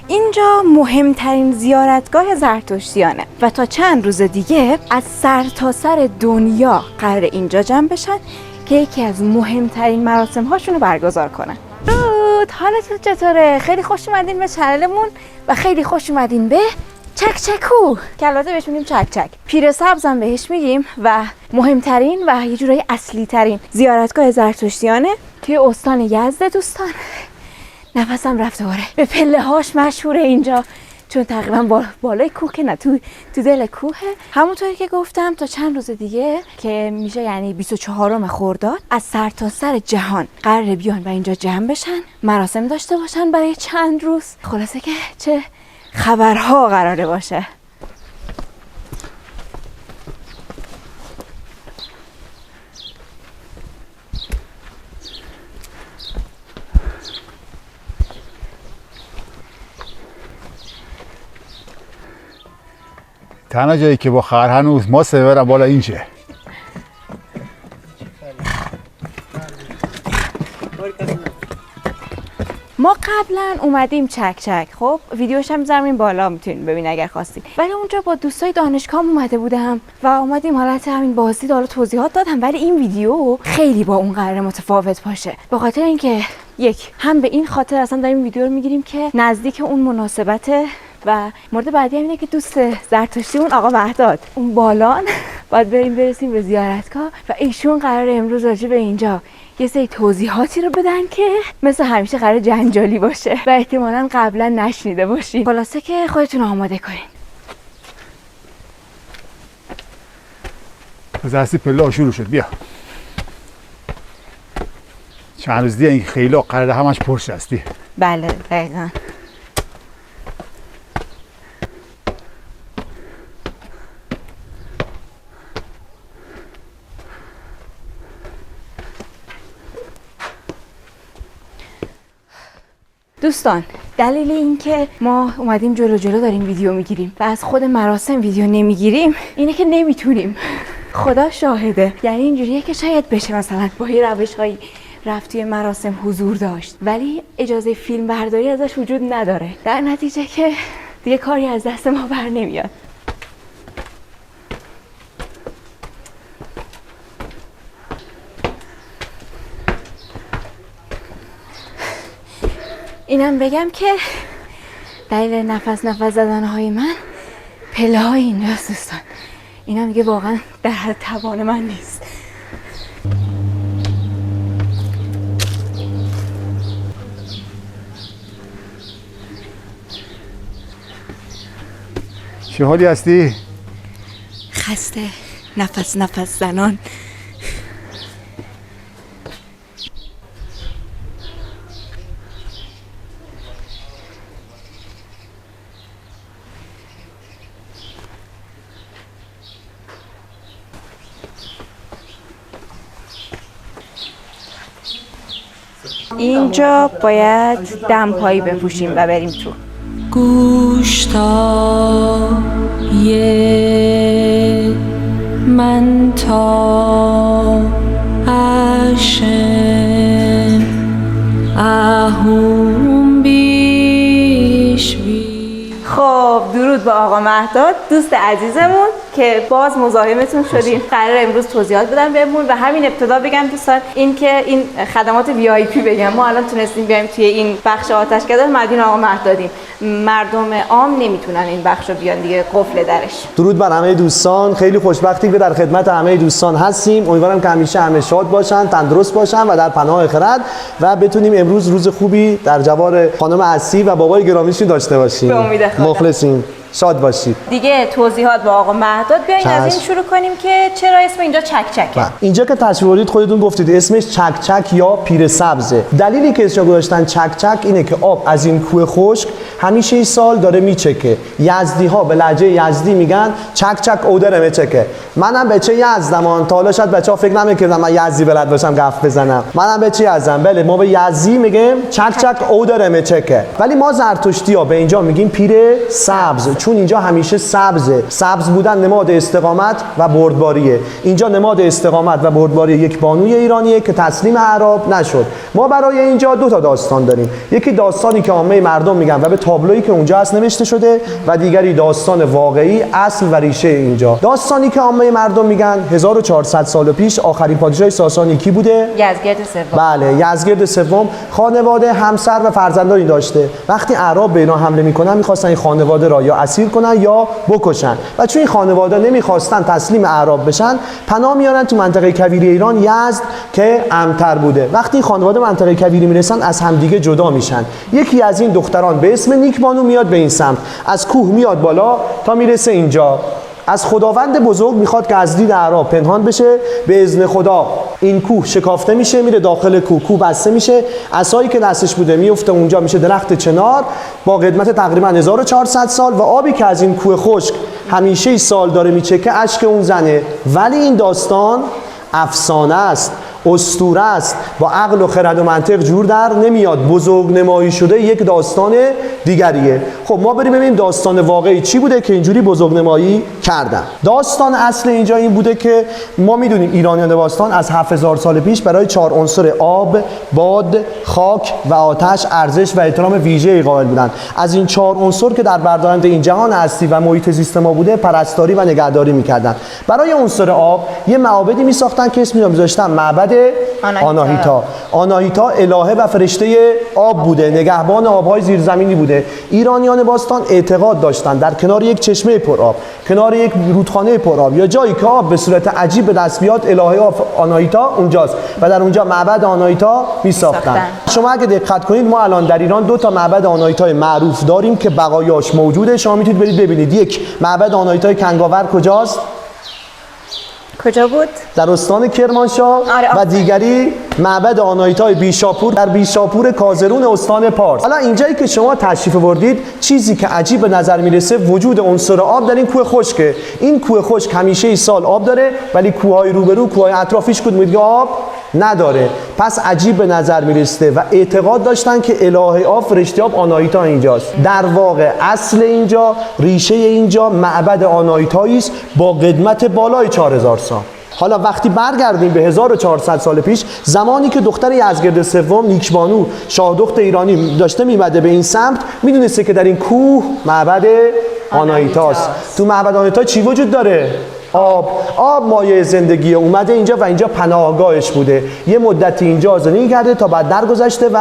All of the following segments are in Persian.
اینجا مهمترین زیارتگاه زرتشتیانه و تا چند روز دیگه از سرتاسر دنیا قرار اینجا جمع بشن که یکی از مهمترین مراسم هاشون رو برگزار کنن. حالتون چطوره؟ خیلی خوش اومدین به چنلمون و خیلی خوش اومدین به چکچکو که البته بهش میگیم چکچک. پیر سبز هم بهش میگیم و مهمترین و یه جورایی اصلی ترین زیارتگاه زرتشتیانه توی استان یزد. دوستان نفسم رفت دوباره. به پله هاش مشهوره اینجا چون تقریبا بالای کوه که نه تو دل کوه. همونطوری که گفتم تا چند روز دیگه که میشه یعنی 24 خرداد از سرتاسر جهان قراره بیان و اینجا جمع بشن، مراسم داشته باشن برای چند روز. خلاصه که چه خبرها قراره باشه. تنها جایی که با خر هنوز ما برم بالا اینجه. ما قبلا اومدیم چکچک، خب ویدیوش هم میذارم این بالا میتونین ببین اگر خواستین، ولی اونجا با دوستای دانشگاه اومده بودم و اومدیم حالت همین بازی داره توضیحات دادم، ولی این ویدیو خیلی با اون قرار متفاوت باشه به خاطر اینکه یک هم به این خاطر اصلا داریم ویدیو رو میگیریم که نزدیک اون مناسبته و مورد بعدی هم اینه که دوست زرتشتیمون آقا مهداد اون بالان باید برسیم به زیارتگاه و ایشون قراره امروز راجع به اینجا یه سری توضیحاتی رو بدن که مثل همیشه قرار جنجالی باشه و احتمالاً قبلا نشنیده باشین. خلاصه که خودتون آماده کنین. از هستی پله ها شروع شد. بیا چند روز دیگه این خیلی قراره همش پرش هستی. بله دقیقاً. دوستان دلیل این که ما اومدیم جلو داریم ویدیو میگیریم و از خود مراسم ویدیو نمیگیریم اینه که نمیتونیم. خدا شاهده. یعنی اینجوریه که شاید بشه مثلا با یه روش‌هایی رفت توی مراسم حضور داشت ولی اجازه فیلم برداری ازش وجود نداره، در نتیجه که دیگه کاری از دست ما بر نمیاد. اینم بگم که دلیل نفس زدنهای من پله های اینجاست دوستان. اینم دیگه واقعا در حد توان من نیست. چه حالی هستی؟ خسته، نفس زنان. اینجا باید دمپایی بپوشیم و بریم تو. گوشتای من تا عشم اهم بیش خب درود به آقا مهداد دوست عزیزمون که باز مزاحمتون شدیم. قرار امروز توضیحات بدم بهمون و همین ابتدا بگم دوستان این که این خدمات وی آی پی بگم ما الان تونستیم بیایم توی این بخش آتشکده مدین آقا مهدادیم. مردم عام نمیتونن این بخش رو بیان دیگه، قفل درش. درود بر همه دوستان، خیلی خوشبختیم که در خدمت همه دوستان هستیم. امیدوارم که همیشه همه شاد باشن، تندرست باشن و در پناه خرد و بتونیم امروز روز خوبی در جوار خانم اصیل و بابای گرامیشون داشته باشیم. به امید خدا. مخلصیم. شاد باشید. دیگه توضیحات با آقا مهداد بیاین از این شروع کنیم که چرا اسم اینجا چکچکه. اینجا که تشریف آوردید خودتون گفتید اسمش چکچک یا پیر سبزه. دلیلی که اسمش گذاشتن چکچک اینه که آب از این کوه خشک همیشه سال داره میچکه. یزدی ها به لهجه یزدی میگن چکچک اودره میچکه. منم بچه یزدم، تا حالا شاید بچه‌ها فکر نمی‌کردن من یزدی بلد باشم گفت بزنم. منم بچه یزدم. بله ما به یزدی میگیم چکچک اودره میچکه. ولی ما زرتشتی‌ها به اینجا میگیم پیر سبز. چون اینجا همیشه سبزه. سبز بودن نماد استقامت و بردباریه. اینجا نماد استقامت و بردباری یک بانوی ایرانیه که تسلیم اعراب نشد. ما برای اینجا دو تا داستان داریم. یکی داستانی که عامه مردم میگن و به تابلویی که اونجا هست نوشته شده و دیگری داستان واقعی اصل و ریشه اینجا. داستانی که عامه مردم میگن 1400 سال پیش آخرین پادشاه ساسانی کی بوده؟ یزدگرد سوم. بله، یزدگرد سوم. خانواده همسر و فرزندانی داشته. وقتی اعراب به ایران حمله میکنن میخواستن این خانواده را یا اسیر کنن یا بکشن و چون این خانواده نمیخواستن تسلیم اعراب بشن پناه میارن تو منطقه کویری ایران یزد که امن‌تر بوده. وقتی این خانواده منطقه کویری میرسن از همدیگه جدا میشن. یکی از این دختران به اسم نیکبانو میاد به این سمت، از کوه میاد بالا تا میرسه اینجا. از خداوند بزرگ میخواد که از دید اعراب پنهان بشه. به اذن خدا این کوه شکافته میشه، میره داخل کوه، کوه بسته میشه، عصایی که دستش بوده میفته اونجا، میشه درخت چنار با قدمت تقریبا 1400 سال و آبی که از این کوه خشک همیشه سال داره میچکه اشک اون زنه. ولی این داستان افسانه است، اسطوره است، با عقل و خرد و منطق جور در نمیاد، بزرگ نمایی شده یک داستان دیگریه. خب ما بریم ببینیم داستان واقعی چی بوده که اینجوری بزرگ نمایی کردن. داستان اصل اینجا این بوده که ما میدونیم ایرانیان باستان از 7000 سال پیش برای 4 عنصر آب، باد، خاک و آتش ارزش و احترام ویژه‌ای قائل بودن. از این 4 عنصر که در بردارنده این جهان هستی و محیط زیست ما بوده پرستاری و نگهداری میکردن. برای عنصر آب یه معابدی میساختن که اسمی رو میذاشتن معبد آناهیتا. آناهیتا الهه و فرشته آب بوده، نگهبان آبهای زیرزمینی بوده. ایرانیان باستان اعتقاد داشتن در کنار یک چشمه پر آب، کنار یک رودخانه پر آب یا جایی که آب به صورت عجیب به دست بیاد، الهه آناهیتا اونجاست و در اونجا معبد آناهیتا میساختن. شما اگه دقت کنید ما الان در ایران 2 تا معبد آناهیتا معروف داریم که بقایاش موجوده. شما میتونید برید ببینید. یک معبد آناهیتا کنگاور کجاست؟ کجا بود؟ در استان کرمانشاه. و دیگری معبد آناهیتا بیشاپور در بیشاپور کازرون استان پارس. حالا اینجایی که شما تشریف بردید چیزی که عجیب به نظر میرسه وجود عنصر آب در این کوه خشکه. این کوه خشک همیشه سال آب داره ولی کوههای روبرو، کوههای اطرافش کدوم آب نداره. پس عجیب به نظر میرسه و اعتقاد داشتن که الهه آب، فرشته آب آناهیتا اینجاست. در واقع اصل اینجا، ریشه اینجا معبد آناهیتایی است با قدمت بالای 4000 سال. حالا وقتی برگردیم به 1400 سال پیش، زمانی که دختر یزدگرد سوم نیکبانو شاهدخت ایرانی داشته میمده به این سمت، میدونسته که در این کوه معبد آناهیتاست. تو معبد آناهیتا چی وجود داره؟ آب مایه زندگی اومده اینجا و اینجا پناهگاهش بوده. یه مدتی اینجا زندگی کرده تا بعد درگذشته و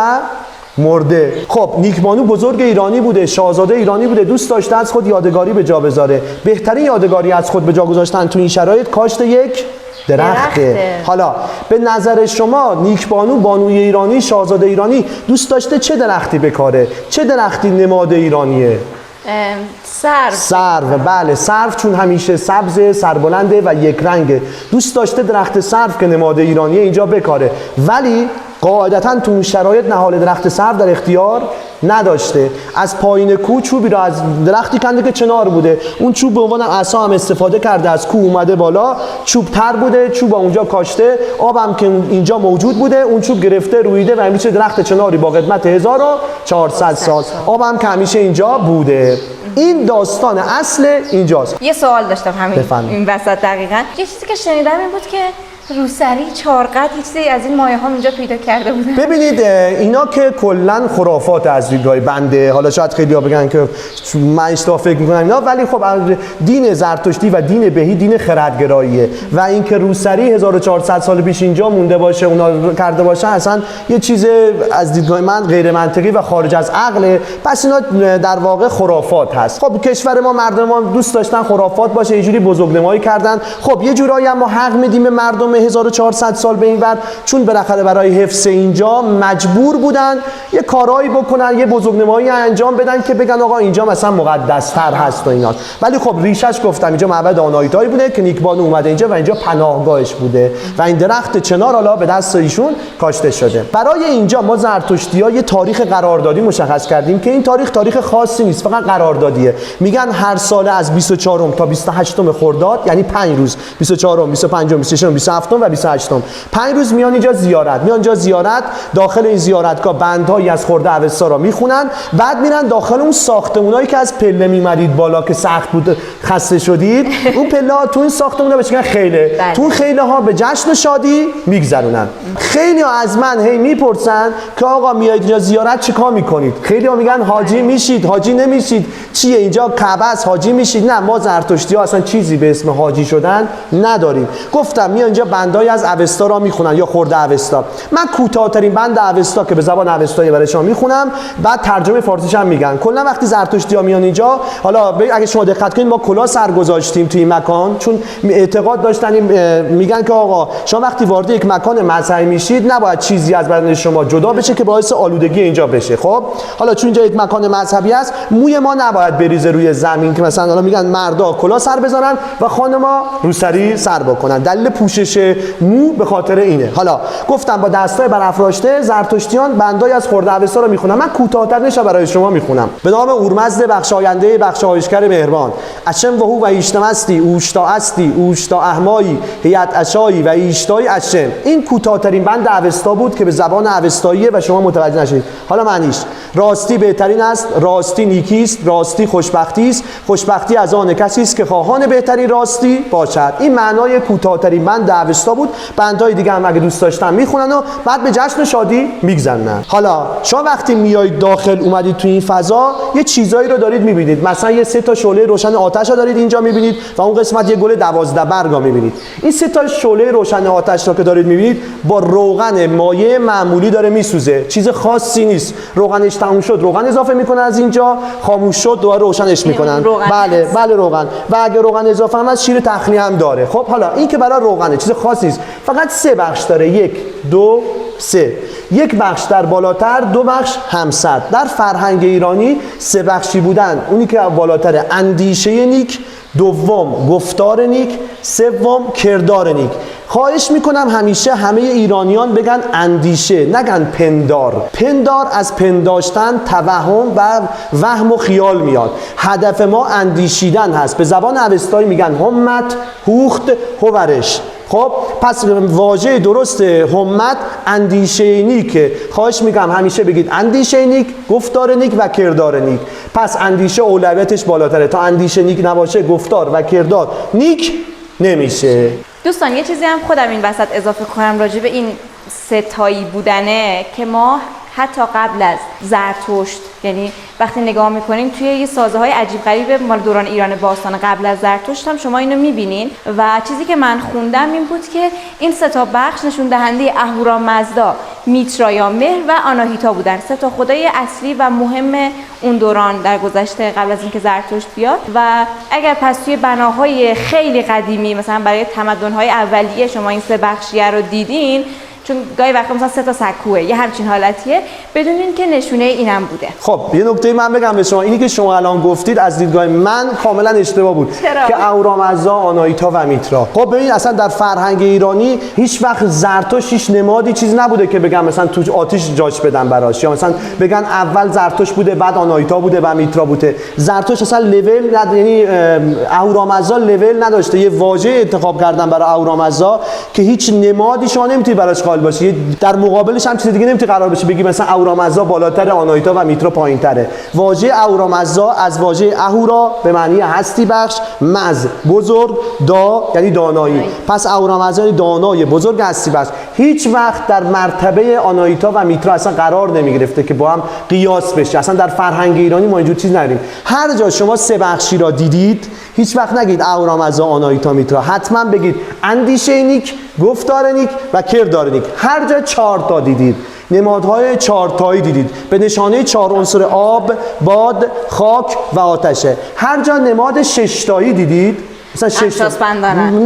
مرده. خب نیکبانو بزرگ ایرانی بوده، شاهزاده ایرانی بوده، دوست داشته از خود یادگاری به جا بذاره. بهترین یادگاری از خود به جا گذاشتن تو این شرایط کاشت یک درخته. حالا به نظر شما نیکبانو، بانوی ایرانی، شاهزاده ایرانی دوست داشته چه درختی بکاره؟ چه درختی نماد ایرانیه؟ سرو. بله، سرو چون همیشه سبز، سربلنده و یک رنگه. دوست داشته درخت سرو که نماد ایرانیه اینجا بکاره. ولی قاعدتاً تو شرایط نهال درخت سرو در اختیار نداشته. از پایین کوه چوبی را از درختی کنده که چنار بوده. اون چوب به عنوان عصا هم استفاده کرده، از کوه اومده بالا، چوب تر بوده، چوب اونجا کاشته، آب هم که اینجا موجود بوده، اون چوب گرفته رویده و همیشه درخت چناری با قدمت 1400 سال. آب هم که همیشه اینجا بوده. این داستان اصل اینجاست. یه سوال داشتم این وسط دقیقاً. یه چیزی که شنیدم این بود که روسری، چارقد، یه چیزی از این مایه ها اینجا پیدا کرده بودن. ببینید اینا که کلا خرافات از دیدگاه بنده. حالا شاید خیلی‌ها بگن که من اشتباه فکر می‌کنم اینا، ولی خب دین زرتشتی و دین بهی دین خردگراییه و اینکه روسری 1400 سال پیش اینجا مونده باشه، اونا کرده باشن، اصلا یه چیز از دیدگاه من غیر منطقی و خارج از عقله. پس اینا در واقع خرافات هست. خب کشور ما، مردم ما دوست داشتن خرافات باشه، یه جوری بزرگنمایی کردن. خب یه جورایی هم ما حق میدیم به مردم 1400 سال به این ور، چون بالاخره برای حفظ اینجا مجبور بودن یه کارایی بکنن، یه بزرگنمایی انجام بدن که بگن آقا اینجا مثلا مقدس‌تر هست و اینا. ولی خب ریشش گفتم اینجا معبد آناهیتایی بوده که نیکبانو اومده اینجا و اینجا پناهگاهش بوده و این درخت چنار حالا به دست ایشون کاشته شده. برای اینجا ما زرتشتی‌ها یه تاریخ قراردادی مشخص کردیم که این تاریخ خاصی نیست، فقط قراردادیه. میگن هر ساله از 24 تا 28 خرداد، یعنی 5 روز، 24 25 26 27 27م و 28م 5 روز میان اینجا زیارت. داخل این زیارتگاه بندهایی از خرده اوستا را میخونن، بعد میرن داخل اون ساختمونایی که از پله میمدید بالا که سخت بود خسته شدید اون پله ها تو این ساختمونا بهش میگن خیله. تو اون خیله ها به جشن و شادی میگذرونن. خیلی ها از من هی میپرسن که آقا میایید اینجا زیارت چیکار میکنید؟ خیلی ها میگن حاجی میشید، حاجی نمیشید، چیه اینجا کعبه است حاجی میشید؟ نه، ما زرتشتی ها اصلا چیزی به اسم حاجی شدن نداریم. گفتم میان اینجا بندای از اوستا را میخونن یا خرده اوستا. من کوتاه‌ترین بند اوستا که به زبان اوستایی برای شما میخونم، بعد ترجمه فارسیش هم میگن. کلا وقتی زرتشتی ها میان اینجا، حالا اگه شما دقت کنید ما کلاه سر گذاشتیم توی این مکان، چون اعتقاد داشتن میگن که آقا شما وقتی وارد یک مکان مذهبی میشید نباید چیزی از بدن شما جدا بشه که باعث آلودگی اینجا بشه. خب حالا چون اینجا یک مکان مذهبی است، موی ما نباید بریزه روی زمین که مثلا حالا میگن مردا کلاه سر بذارن و خانما روسری سر بکنن. دلیل پوشش مو به خاطر اینه. حالا گفتم با دستای برافراشته زرتشتیان بندای از خرده اوستا رو میخونن. من کوتاه‌تر نشه برای شما میخونم. به نام اورمزد بخشاینده بخشایشگر مهربان، اشم و هو و ایشتمستی اوشتا استی اوشتا احمایی هیئت اشایی و ایشتای اشم. این کوتاه‌ترین بند اوستا بود که به زبان اوستاییه و شما متوجه نشید. حالا معنیش راستی بهترین است، راستی نیکی است، راستی خوشبختی است، خوشبختی از آن کسی است که خواهان بهترین راستی باشد. این معنای کوتاه‌ترین بند اوستا بود. بندهای دیگه هم اگه دوست داشتن میخونن و بعد به جشن شادی میگذرونن. حالا شما وقتی میایید داخل اومدید تو این فضا یه چیزایی رو دارید میبینید. مثلا یه 3 تا شعله روشن آتش رو دارید اینجا میبینید و اون قسمت یه گل 12 برگا میبینید. این 3 تا شعله روشن آتش رو که دارید میبینید با روغن مایع معمولی داره میسوزه. چیز خاصی نیست. روغنش تموم شد روغن اضافه میکنن، از اینجا خاموش شد دوباره روشنش میکنن. بله روغن. و اگه روغن اضافه هم از شیر تخنی هم داره. خب حالا این که برای روغنه چیز خاصی نیست. فقط 3 بخش داره. 1 2 3. یک بخش در بالاتر، 2 بخش همسط. در فرهنگ ایرانی 3 بخشی بودن. اونی که بالاتر اندیشه نیک، دوم گفتار نیک، سوم کردار نیک. خواهش میکنم همیشه همه ایرانیان بگن اندیشه، نگن پندار. پندار از پنداشتن، توهم و وهم و خیال میاد. هدف ما اندیشیدن هست. به زبان اوستایی میگن همت، هوخت، هورش. خب پس واژه درست همت اندیشه نیکه. خواهش میگم همیشه بگید اندیشه نیک، گفتار نیک و کردار نیک. پس اندیشه اولویتش بالاتره. تا اندیشه نیک نباشه گفتار و کردار نیک نمیشه. دوستان یه چیزی هم خودم این وسط اضافه کنم راجع به این ستایی بودنه که ما حتی قبل از زرتشت، یعنی وقتی نگاه میکنیم توی یه سازه های عجیب غریب مال دوران ایران باستان قبل از زرتشت هم شما اینو میبینین و چیزی که من خوندم این بود که این 3 تا بخش نشون دهنده اهورامزدا، میترا یا مهر و آناهیتا بودن. 3 تا خدای اصلی و مهم اون دوران در گذشته قبل از اینکه زرتشت بیاد. و اگر پس توی بناهای خیلی قدیمی مثلا برای تمدن‌های اولیه شما این 3 بخشیه رو دیدین، چون گاهی وقتا مثلا 3 تا سکوه یه همچین حالتیه، بدونین که نشونه اینم بوده. خب یه نکته من بگم به شما، اینی که شما الان گفتید از دیدگاه من کاملا اشتباه بود. چرا؟ که اهورامزدا، آناهیتا و میترا. خب ببین اصلا در فرهنگ ایرانی هیچ وقت زرتشت هیچ نمادی چیز نبوده که بگم مثلا تو آتش جاش بدن براش، یا مثلا بگن اول زرتشت بوده بعد آناهیتا بوده و میترا بوده. زرتشت اصلا لول یعنی اهورامزدا لول نداشته. یه واژه انتخاب کردن برای اهورامزدا که هیچ نمادی شما نمیتونی براش قائل باشی. در مقابلش هم چیز دیگه نمیتونی قرار بشه بگی مثلا اهورامزدا بالاتر، آناهیتا و میترا پایین‌تره. واژه اهورامزدا از واژه اهورا به معنی هستی بخش، مز بزرگ، دا یعنی دانایی. پس اهورامزدا یعنی دانای بزرگ هستی بخش. هیچ وقت در مرتبه آناهیتا و میترا اصلا قرار نمیگرفته که با هم قیاس بشه. اصلا در فرهنگ ایرانی ما اینجور چیز نداریم. هر جا شما 3 بخشی را دیدید هیچ وقت نگید اهورامزدا، آناهیتا، میترا. حتما بگید اندیشه نیک، گفتار نیک و کردار نیک. هر جا 4 تا دیدید، نمادهای 4 تایی دیدید به نشانه 4 عنصر آب، باد، خاک و آتشه. هر جا نماد 6 تایی دیدید، مثلا 6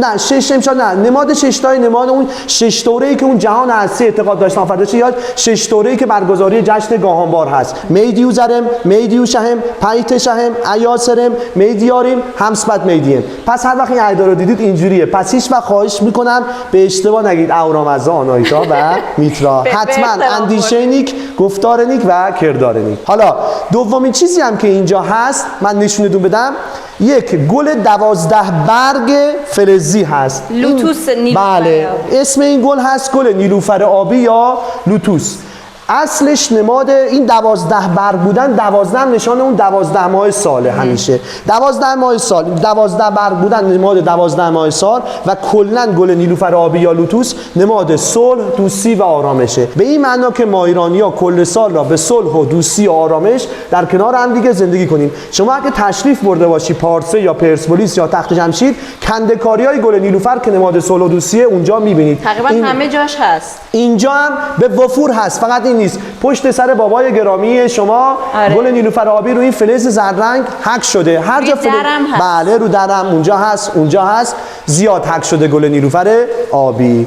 نه 6 امشا نه، نماد 6 تایی نماد اون 6 دوره‌ای که اون جهان هستی اعتقاد داشتن آفریده، یا 6 دوره‌ای که برگزاری جشن گاهانبار هست. میدیو زرم، میدیو شهم، پیت شهم، ایاسرم، میدیاریم، همسبت میدیم. پس هر وقت این اعداد رو دیدید اینجوریه. پس هیچ وقت خواهش میکنم به اشتباه نگید اهورامزدا، آناهیتا و میترا. حتما اندیشه نیک، گفتار نیک و کردار نیک. حالا دومین چیزی هم که اینجا هست من نشونتون بدم، یک گل 12 برگ فلزی هست. لوتوس نیلوفر بله، آبی. اسم این گل هست گل نیلوفر آبی یا لوتوس. اصلش نماد این 12 برگ بودن، 12 نشان اون 12 ماه ساله همیشه. 12 ماه سال، 12 برگ بودن نماد 12 ماه سال و کلا گل نیلوفر آبی یا لوتوس نماد صلح، دوستی و آرامشه. به این معنا که ما ایرانی‌ها کل سال را به صلح و دوستی و آرامش در کنار هم دیگه زندگی کنیم. شما اگه تشریف برده باشی پارسه یا پرسپولیس یا تخت جمشید، کنده‌کاری‌های گل نیلوفر که نماد صلح و دوستیه اونجا می‌بینید. تقریبا همه جاش هست. اینجا هم به وفور هست، فقط این نیست. پشت سر بابای گرامی شما آره. گل نیلوفر آبی روی این فلز زرد حک شده. هر جا درم هست. بله، رو درم اونجا هست، اونجا هست، زیاد حک شده گل نیلوفر آبی.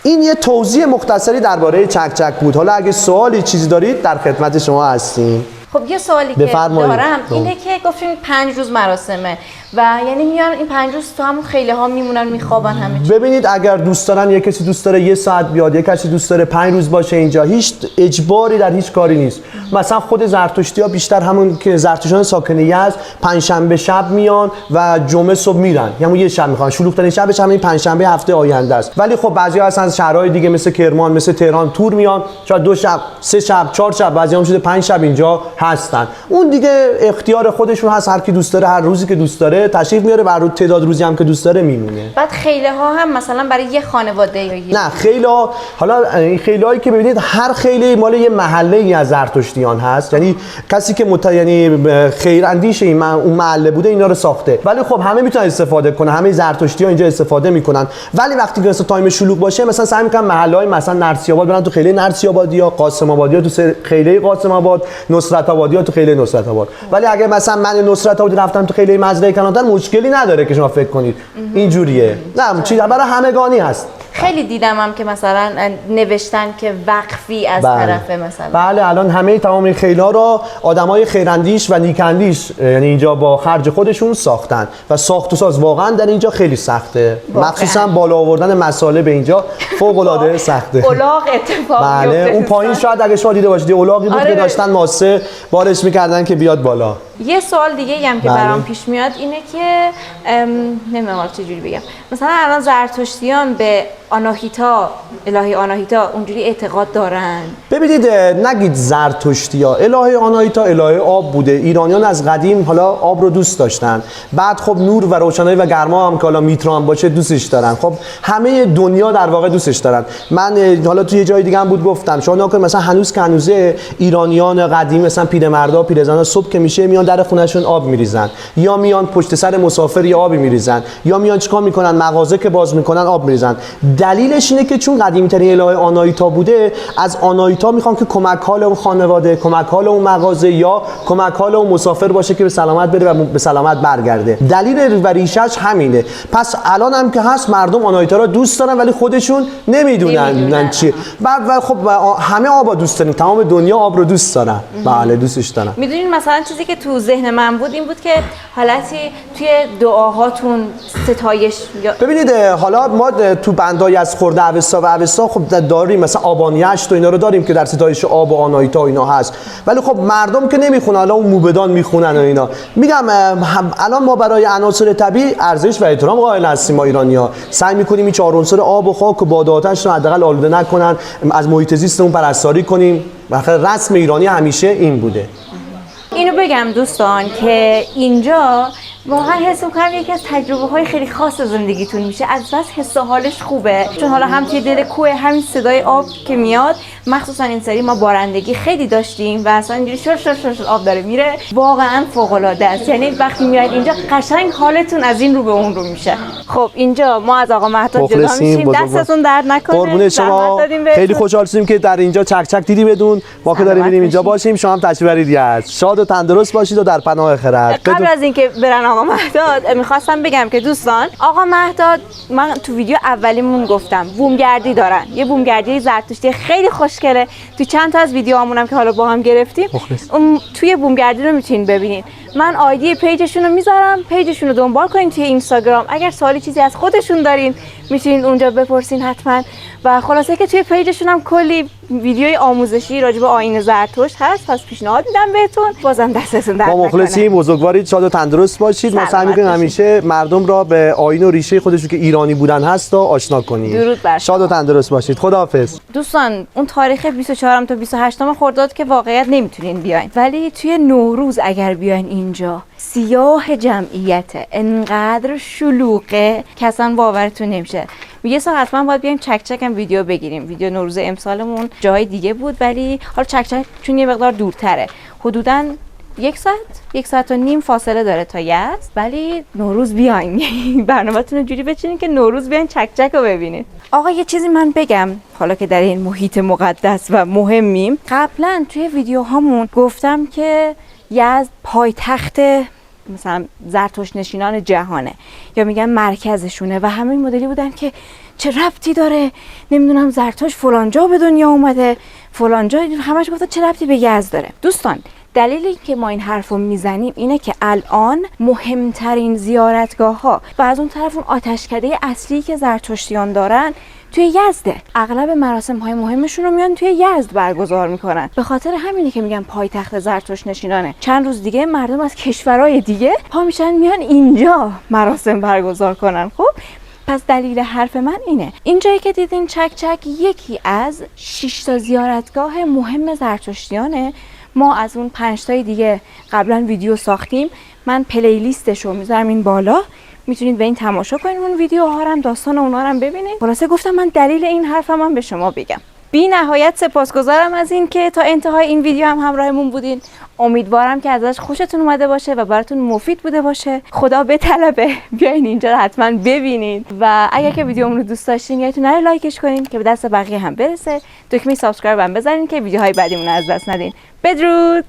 این یه توضیح مختصری درباره چکچک بود. حالا اگه سوالی چیزی دارید در خدمت شما هستیم. خب یه سوالی که بفرمایید. دارم اینه که گفتیم 5 روز مراسمه و یعنی میان این 5 روز تو همون خیله ها میمونن میخوابن همه چی. ببینید اگر دوست دارن، یک کسی دوست داره 1 ساعت بیاد، یک کسی دوست داره 5 روز باشه اینجا، هیچ اجباری در هیچ کاری نیست. مثلا خود زرتشتی‌ها بیشتر همون که زرتشتیان ساکن یزد پنجشنبه شب میان و جمعه صبح میرن، یعنی یه شب میخوان. شلوغ‌ترین شبش همین پنجشنبه هفته آینده است. ولی خب بعضی هستن از شهرهای دیگه مثل کرمان، مثل تهران تور میان، شاید 2 شب، 3 شب، 4 شب، بعضیام شده 5 شب اینجا هستن. اون دیگه اختیار خودشون هست، هر کی دوست داره هر روزی که دوست داره تشریف میاره و رو تعداد روزی هم که دوست داره میمونه. بعد خیله ها هم مثلا برای یه خانواده یا یه نه خیلا، حالا این خیلایی که ببینید هر خیله مال یه محله ای از زرتشتیان هست، یعنی کسی که یعنی خیراندیش اون محله بوده اینا رو ساخته. ولی خب همه میتونن استفاده کنن، همه زرتشتی‌ها اینجا استفاده میکنن. ولی وقتی که تایم شلوغ باشه مثلا سعی میکنن محله‌های مثلا نرسی‌آباد برن تو خیله نرسی‌آبادی یا قاسم آبادی یا تو خیله قاسم آباد، نصرت آبادی یا تو خیله نصرت آباد. ولی اگه مثلا من نصرت آبادی رفتم تو خیله مزرعه کناتر مشکلی نداره که شما فکر کنید اینجوریه. نه چیز برای همگانی هست. خیلی دیدمم که مثلا نوشتن که وقفی از طرف مثلا. بله الان همه تمام این خیل‌ها رو آدمای خیراندیش و نیکاندیش یعنی اینجا با خرج خودشون ساختن و ساخت و ساز واقعا در اینجا خیلی سخته. مخصوصا بالا آوردن مساله به اینجا فوق‌العاده سخته. الاغ اتفاق بله اون پایین شاید اگه شما دیده باشید الاغی بود که داشتن ماسه بارش می‌کردن که بیاد بالا. یه سوال دیگه هم که برام پیش میاد اینه که نمیدونم چجوری بگم، مثلا الان زرتشتیان به آناهیتا، الهه آناهیتا اونجوری اعتقاد دارن؟ ببینید نگید زرتشتی‌ها، الهه آناهیتا الهه آب بوده. ایرانیان از قدیم حالا آب رو دوست داشتن، بعد خب نور و روشنایی و گرما هم که حالا میترا هم باشه دوستش دارن. خب همه دنیا در واقع دوستش دارن. من حالا توی جای دیگه هم بود گفتم شما نکنید مثلا هنوز که هنوزه ایرانیان قدیم مثلا پیرمردا پیرزنا صبح که میشه میان در خونهشون آب میریزن، یا میان پشت سر مسافر یا آبی میریزن، یا میان چیکار میکنن مغازه که باز میکنن آب میریزن. دلیلش اینه که چون قدیمی‌ترین الهه آناهیتا بوده، از آناهیتا میخوان که کمک حال اون خانواده، کمک حال اون مغازه یا کمک حال اون مسافر باشه که به سلامت بره و به سلامت برگرده. دلیل و ریشش همینه. پس الان هم که هست مردم آناهیتا رو دوست دارن ولی خودشون نمیدونن چیه. بعد خب همه آب دوست دارن، تمام دنیا آب رو دوست دارن. بله دوستش دارن. میدونین مثلا چیزی که تو ذهن من بود این بود که حالتی توی دعاهاتون ستایش ببینید حالا ما تو بندای از خورده اوستا و اوستا خب داریم مثلا آبانیشت و اینا رو داریم که در ستایش آب و آناهیتا و اینا هست. ولی خب مردم که نمیخونن، حالا اون موبدان میخونن و اینا. میگم الان ما برای عناصر طبیعی ارزش و احترام قائل هستیم. ما ایرانی‌ها سعی میکنیم این 4 عنصر آب و خاک و باد و آتش رو حداقل آلوده نکنن، از محیط زیستمون پرستاری کنیم. واقعا رسم ایرانی همیشه این بوده. اینو بگم دوستان که اینجا واقعا حس می‌کنم یکی از تجربه‌های خیلی خاص زندگیتون میشه. از بس حس و حالش خوبه، چون حالا هم توی دل کوه همین صدای آب که میاد، مخصوصا این سری ما بارندگی خیلی داشتیم و اصلا اینجوری شور شور شور آب داره میره، واقعا فوق‌العاده است. یعنی وقتی میاد اینجا قشنگ حالتون از این رو به اون رو میشه. خب اینجا ما از آقا مهداد جدا میشیم، دستتون درد نکنه. قربون شما، خیلی خوشحال شدیم که در اینجا چکچک دیدی بدون ما که داریم میریم اینجا باشیم. شما هم تشریف بیارید. شاد و تندرست باشید و در پناه خرد. قبل از اینکه برن آقا مهداد میخواستم بگم که دوستان آقا مهداد، من تو ویدیو اولیمون گفتم بومگردی دارن، یه بومگردی زرتشتی خیلی خوشگله. تو چند تا از ویدیوهامونم که حالا با هم گرفتیم اون توی بومگردی رو میتونید ببینید. من آیدی پیجشون رو میذارم، پیجشون رو دنبال کنین توی اینستاگرام. اگر سوالی چیزی از خودشون دارین میتونین اونجا بپرسین حتما. و خلاصه که توی پیجشون هم کلی ویدیوی آموزشی راجع به آیین زرتشت هست، پس پیشنهاد میدم بهتون. بازم دستتون درد ما مخلصیم، بزرگوارید، شاد و تندرست باشید. ما سعی می‌کنیم همیشه مردم را به آیین و ریشه خودشون که ایرانی بودن هست و آشنا کنیم. درود بر شاد و تندرست باشید. خداحافظ. دوستان. اون تاریخ 24 تا 28 خرداد که واقعیت نمیتونین بیاین، ولی توی نوروز اگر بیاین اینجا سیاه جمعیته، انقدر شلوغه که اصلا باورتون نمیشه. یه سال حتما باید بیایم چک چک هم ویدیو بگیریم. ویدیو نوروز امسالمون جای دیگه بود، ولی حالا چک چک چون یه مقدار دورتره، حدوداً یک ساعت و نیم فاصله داره تا یزد، ولی نوروز بیاین. برنامه‌تون رو جوری بچینین که نوروز بیاین چک چک رو ببینین. آقا یه چیزی من بگم، حالا که در این محیط مقدس و مهمیم، قبلا توی ویدیوهامون گفتم که یزد پایتخت مثلا زرتشت نشینان جهانه، یا میگن مرکزشونه، و همه این مدلی بودن که چه ربطی داره، نمیدونم زرتشت فلانجا به دنیا اومده، فلانجا، همش گفتن چه ربطی به یزد داره. دوستان دلیلی که ما این حرفو میزنیم اینه که الان مهمترین زیارتگاه ها و از اون طرف اون آتشکده اصلی که زرتشتیان دارن توی یزده. اغلب مراسم های مهمشون رو میان توی یزد برگزار میکنن. به خاطر همینه که میگن پایتخت زرتشت نشینانه. چند روز دیگه مردم از کشورهای دیگه پا میشن میان اینجا مراسم برگزار کنن. خب پس دلیل حرف من اینه. اینجایی که دیدین چک چک یکی از 6 تا زیارتگاه مهم زرتشتیانه. ما از اون 5 تای دیگه قبلا ویدیو ساختیم، من پلیلیستش رو میذارم این بالا، میتونید به این تماشا کنید، اون ویدیوها رو هم، داستان اونا رو هم ببینید. خلاصه گفتم من دلیل این حرفم هم به شما بگم. بی نهایت سپاسگزارم از این که تا انتهای این ویدیو هم همراهمون بودین. امیدوارم که ازش خوشتون اومده باشه و براتون مفید بوده باشه. خدا بطلبه بیاین اینجا رو حتما ببینید، و اگر که ویدیومون رو دوست داشتین یادتون نره لایکش کنین که به دست بقیه هم برسه. دکمه سابسکرایب هم بزنین که ویدیوهای بعدیمون رو از دست ندین. بدرود.